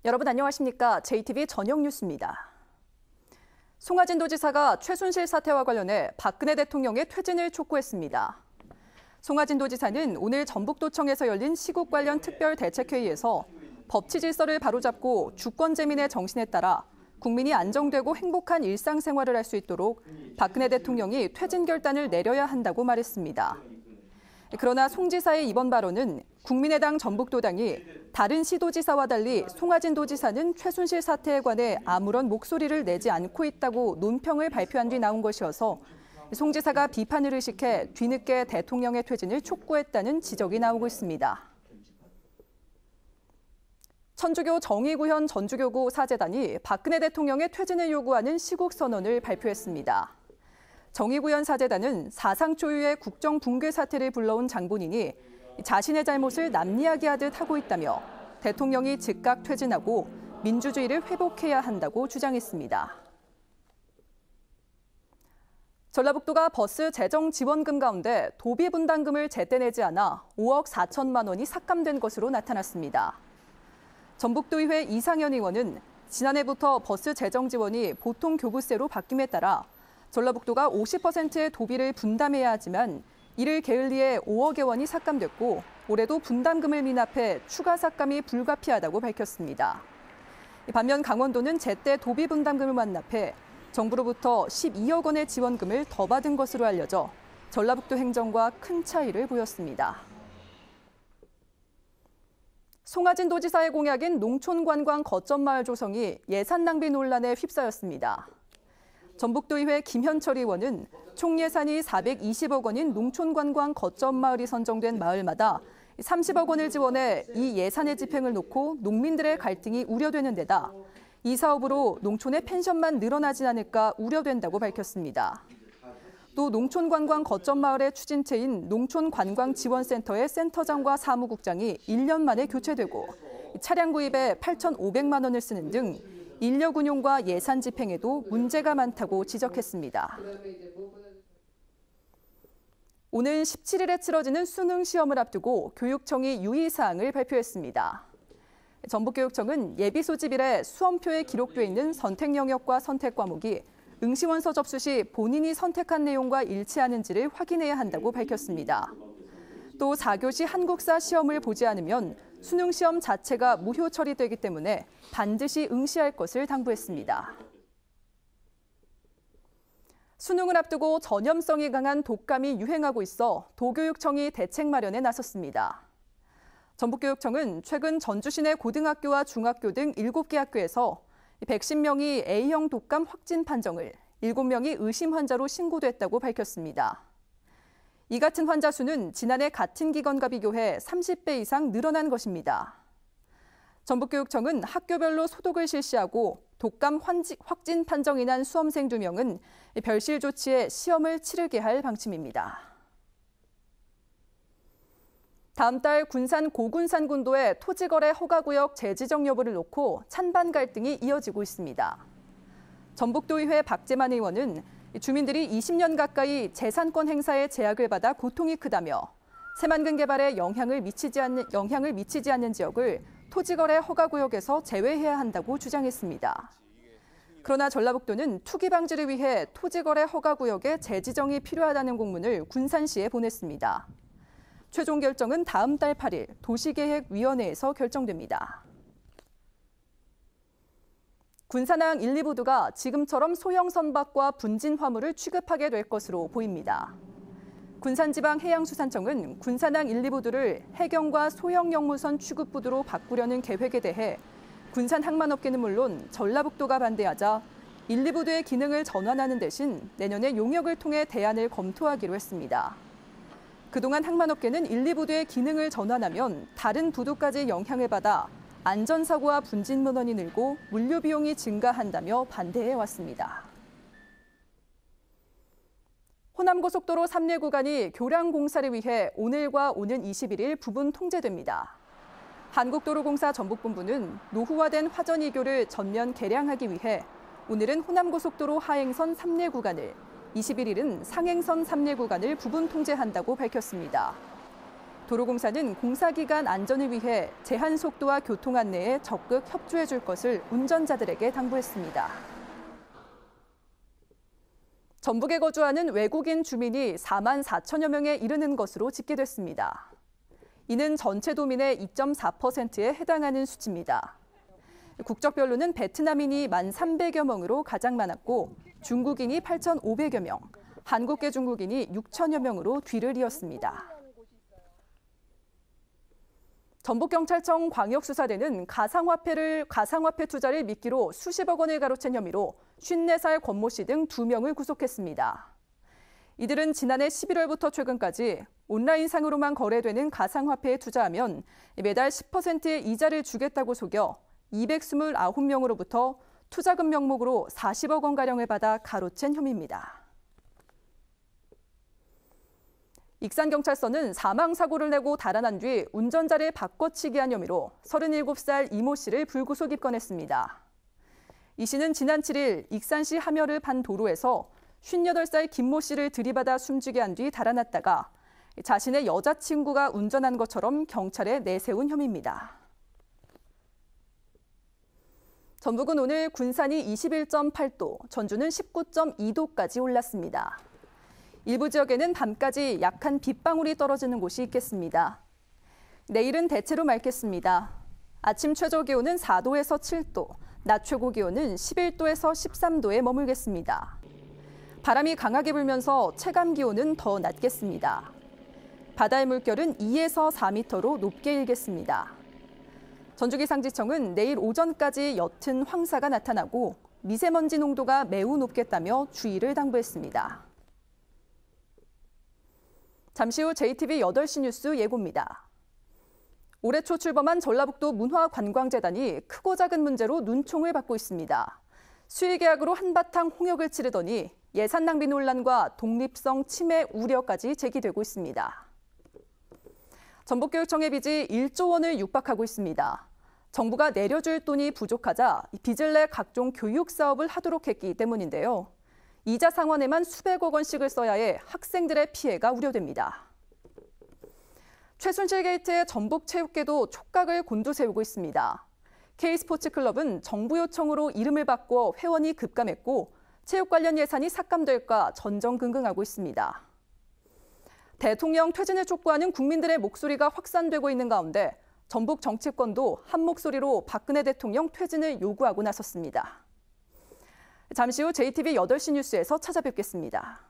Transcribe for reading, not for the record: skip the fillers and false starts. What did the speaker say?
여러분 안녕하십니까? JTV 저녁 뉴스입니다. 송하진 도지사가 최순실 사태와 관련해 박근혜 대통령의 퇴진을 촉구했습니다. 송하진 도지사는 오늘 전북도청에서 열린 시국 관련 특별대책회의에서 법치 질서를 바로잡고 주권재민의 정신에 따라 국민이 안정되고 행복한 일상생활을 할 수 있도록 박근혜 대통령이 퇴진 결단을 내려야 한다고 말했습니다. 그러나 송 지사의 이번 발언은 국민의당 전북도당이 다른 시도지사와 달리 송하진 도지사는 최순실 사태에 관해 아무런 목소리를 내지 않고 있다고 논평을 발표한 뒤 나온 것이어서 송 지사가 비판을 의식해 뒤늦게 대통령의 퇴진을 촉구했다는 지적이 나오고 있습니다. 천주교 정의구현 전주교구 사제단이 박근혜 대통령의 퇴진을 요구하는 시국선언을 발표했습니다. 정의구현 사제단은 사상 초유의 국정 붕괴 사태를 불러온 장본인이 자신의 잘못을 남 이야기하듯 하고 있다며 대통령이 즉각 퇴진하고 민주주의를 회복해야 한다고 주장했습니다. 전라북도가 버스 재정 지원금 가운데 도비 분담금을 제때 내지 않아 5억 4천만 원이 삭감된 것으로 나타났습니다. 전북도의회 이상현 의원은 지난해부터 버스 재정 지원이 보통 교부세로 바뀜에 따라 전라북도가 50%의 도비를 분담해야 하지만 이를 게을리해 5억여 원이 삭감됐고 올해도 분담금을 미납해 추가 삭감이 불가피하다고 밝혔습니다. 반면 강원도는 제때 도비 분담금을 완납해 정부로부터 12억 원의 지원금을 더 받은 것으로 알려져 전라북도 행정과 큰 차이를 보였습니다. 송하진 도지사의 공약인 농촌관광 거점마을 조성이 예산 낭비 논란에 휩싸였습니다. 전북도의회 김현철 의원은 총 예산이 420억 원인 농촌관광 거점마을이 선정된 마을마다 30억 원을 지원해 이 예산의 집행을 놓고 농민들의 갈등이 우려되는 데다 이 사업으로 농촌의 펜션만 늘어나지 않을까 우려된다고 밝혔습니다. 또 농촌관광 거점마을의 추진체인 농촌관광지원센터의 센터장과 사무국장이 1년 만에 교체되고 차량 구입에 8,500만 원을 쓰는 등 인력 운용과 예산 집행에도 문제가 많다고 지적했습니다. 오는 17일에 치러지는 수능 시험을 앞두고 교육청이 유의사항을 발표했습니다. 전북교육청은 예비 소집일에 수험표에 기록돼 있는 선택 영역과 선택 과목이 응시원서 접수 시 본인이 선택한 내용과 일치하는지를 확인해야 한다고 밝혔습니다. 또 4교시 한국사 시험을 보지 않으면 수능 시험 자체가 무효 처리되기 때문에 반드시 응시할 것을 당부했습니다. 수능을 앞두고 전염성이 강한 독감이 유행하고 있어 도교육청이 대책 마련에 나섰습니다. 전북교육청은 최근 전주시내 고등학교와 중학교 등 7개 학교에서 110명이 A형 독감 확진 판정을 7명이 의심 환자로 신고됐다고 밝혔습니다. 이 같은 환자 수는 지난해 같은 기간과 비교해 30배 이상 늘어난 것입니다. 전북교육청은 학교별로 소독을 실시하고 독감 확진 판정이 난 수험생 2명은 별실 조치에 시험을 치르게 할 방침입니다. 다음 달 군산 고군산군도의 토지거래 허가구역 재지정 여부를 놓고 찬반 갈등이 이어지고 있습니다. 전북도의회 박재만 의원은 주민들이 20년 가까이 재산권 행사에 제약을 받아 고통이 크다며 새만금 개발에 영향을 미치지 않는 지역을 토지거래 허가구역에서 제외해야 한다고 주장했습니다. 그러나 전라북도는 투기 방지를 위해 토지거래 허가구역의 재지정이 필요하다는 공문을 군산시에 보냈습니다. 최종 결정은 다음 달 8일 도시계획위원회에서 결정됩니다. 군산항 1, 2부두가 지금처럼 소형 선박과 분진 화물을 취급하게 될 것으로 보입니다. 군산지방해양수산청은 군산항 1, 2부두를 해경과 소형 영무선 취급부두로 바꾸려는 계획에 대해 군산항만업계는 물론 전라북도가 반대하자 1, 2부두의 기능을 전환하는 대신 내년에 용역을 통해 대안을 검토하기로 했습니다. 그동안 항만업계는 1, 2부두의 기능을 전환하면 다른 부두까지 영향을 받아 안전사고와 분진 민원이 늘고 물류 비용이 증가한다며 반대해왔습니다. 호남고속도로 3례 구간이 교량 공사를 위해 오늘과 오는 21일 부분 통제됩니다. 한국도로공사 전북본부는 노후화된 화전 2교를 전면 개량하기 위해 오늘은 호남고속도로 하행선 3례 구간을, 21일은 상행선 3례 구간을 부분 통제한다고 밝혔습니다. 도로공사는 공사기간 안전을 위해 제한 속도와 교통 안내에 적극 협조해 줄 것을 운전자들에게 당부했습니다. 전북에 거주하는 외국인 주민이 4만 4천여 명에 이르는 것으로 집계됐습니다. 이는 전체 도민의 2.4%에 해당하는 수치입니다. 국적별로는 베트남인이 1,300여 명으로 가장 많았고 중국인이 8,500여 명, 한국계 중국인이 6천여 명으로 뒤를 이었습니다. 전북경찰청 광역수사대는 가상화폐 투자를 미끼로 수십억 원을 가로챈 혐의로 54살 권모 씨 등 2명을 구속했습니다. 이들은 지난해 11월부터 최근까지 온라인상으로만 거래되는 가상화폐에 투자하면 매달 10%의 이자를 주겠다고 속여 229명으로부터 투자금 명목으로 40억 원가량을 받아 가로챈 혐의입니다. 익산경찰서는 사망사고를 내고 달아난 뒤 운전자를 바꿔치기 한 혐의로 37살 이모 씨를 불구속 입건했습니다. 이 씨는 지난 7일 익산시 함여를 반 도로에서 58살 김모 씨를 들이받아 숨지게 한 뒤 달아났다가 자신의 여자친구가 운전한 것처럼 경찰에 내세운 혐의입니다. 전북은 오늘 군산이 21.8도, 전주는 19.2도까지 올랐습니다. 일부 지역에는 밤까지 약한 빗방울이 떨어지는 곳이 있겠습니다. 내일은 대체로 맑겠습니다. 아침 최저 기온은 4도에서 7도, 낮 최고 기온은 11도에서 13도에 머물겠습니다. 바람이 강하게 불면서 체감 기온은 더 낮겠습니다. 바다의 물결은 2에서 4m로 높게 일겠습니다. 전주기상지청은 내일 오전까지 옅은 황사가 나타나고 미세먼지 농도가 매우 높겠다며 주의를 당부했습니다. 잠시 후 JTBC 8시 뉴스 예고입니다. 올해 초 출범한 전라북도 문화관광재단이 크고 작은 문제로 눈총을 받고 있습니다. 수의계약으로 한바탕 홍역을 치르더니 예산 낭비 논란과 독립성 침해 우려까지 제기되고 있습니다. 전북교육청의 빚이 1조 원을 육박하고 있습니다. 정부가 내려줄 돈이 부족하자 빚을 내 각종 교육 사업을 하도록 했기 때문인데요. 이자 상환에만 수백억 원씩을 써야 해 학생들의 피해가 우려됩니다. 최순실 게이트의 전북체육계도 촉각을 곤두세우고 있습니다. K스포츠클럽은 정부 요청으로 이름을 바꿔 회원이 급감했고 체육 관련 예산이 삭감될까 전전긍긍하고 있습니다. 대통령 퇴진을 촉구하는 국민들의 목소리가 확산되고 있는 가운데 전북 정치권도 한 목소리로 박근혜 대통령 퇴진을 요구하고 나섰습니다. 잠시 후 JTBC 8시 뉴스에서 찾아뵙겠습니다.